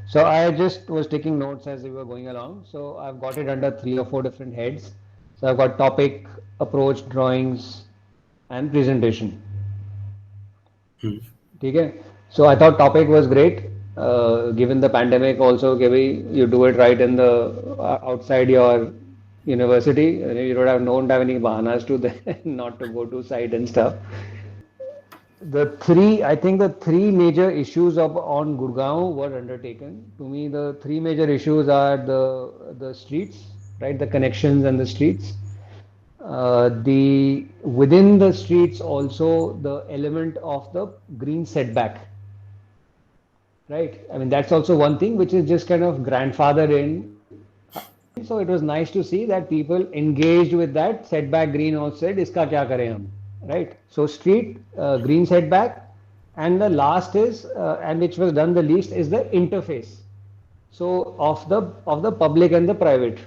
So I just was taking notes as we were going along. So I've got it under 3 or 4 different heads. So I've got topic, approach, drawings, and presentation. Okay. So I thought topic was great. Given the pandemic also, okay, you do it right in the outside your university. You don't have any bahanas to not to go to site and stuff. I think the three major issues on Gurgaon were undertaken. To me, the three major issues are the streets, right? The connections and the streets. The within the streets also the element of the green setback, right? I mean that's also one thing which is just kind of grandfathered in. So it was nice to see that people engaged with that setback green also said, "Iska kya kare hum?" Right? So street green setback, and the last is and which was done the least is the interface. So of the public and the private,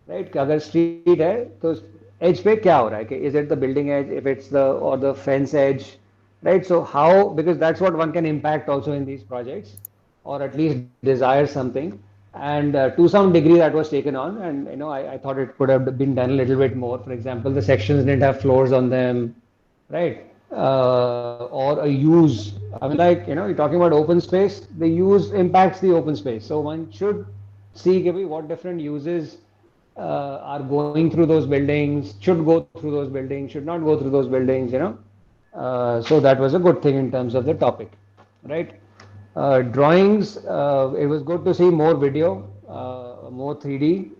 right? कि अगर street है तो edge पे क्या हो रहा है? कि is it the building edge, if it's the fence edge, right? So how, because that's what one can impact also in these projects, or at least desire something. And to some degree that was taken on, and I thought it could have been done a little bit more. For example, the sections didn't have floors on them, right? Or a use. I mean, like, you're talking about open space, the use impacts the open space. So one should see what different uses are going through those buildings, should go through those buildings, should not go through those buildings. So that was a good thing in terms of the topic, right? Drawings, it was good to see more video, more 3D.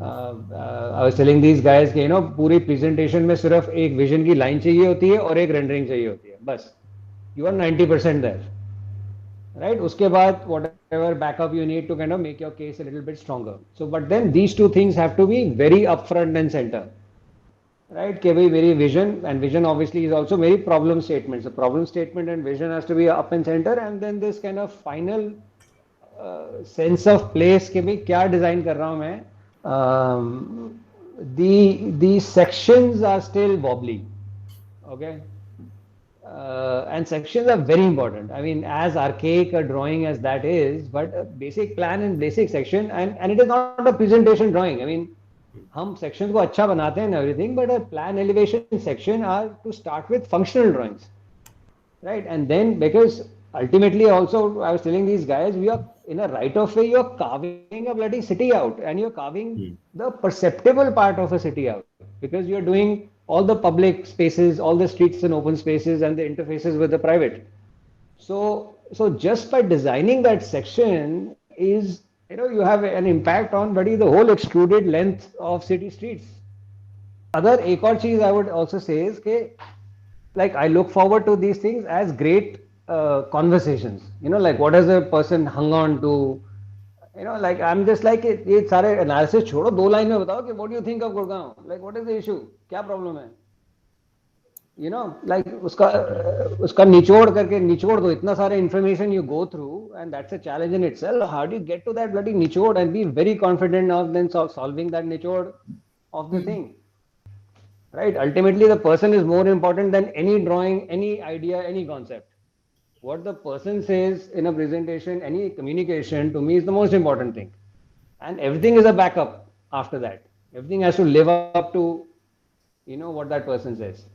I was telling these guys कि पूरी presentation में सिर्फ एक vision की line चाहिए होती है और एक rendering चाहिए होती है बस. You are 90% there, right? उसके बाद whatever backup you need to kind of make your case a little bit stronger. So but then these two things have to be very upfront and center, right? कि भाई very vision, and vision obviously is also very problem statement. So problem statement and vision has to be up and center, and then this kind of final sense of place कि भाई क्या design कर रहा हूँ मैं. The sections are still wobbly, okay? And sections are very important. I mean, as archaic a drawing as that is, but a basic plan and basic section, and it is not a presentation drawing. I mean, हम sections को अच्छा बनाते हैं and everything, but a plan elevation section are to start with functional drawings, right? And then because ultimately also I was telling these guys, we are in a right of way, you're carving a bloody city out, and you're carving the perceptible part of a city out, because you're doing all the public spaces, all the streets and open spaces, and the interfaces with the private. So just by designing that section is, you have an impact on buddy the whole extruded length of city streets. Other एक और चीज I would also say is कि like I look forward to these things as great conversations. Like what has a person hung on to? Like I'm just like ये सारे analysis छोड़ो, 2 line में बताओ कि what do you think of Gurgaon? Like what is the issue? क्या problem है? Like उसका निचोड़ दो, इतना सारे information you go through, and that's a challenge in itself. How do you get to that bloody निचोड़ and be very confident of then solving that निचोड़ of the thing? Right? Ultimately, the person is more important than any drawing, any idea, any concept. What the person says in a presentation, any communication, to me is the most important thing. And everything is a backup after that. Everything has to live up to, what that person says.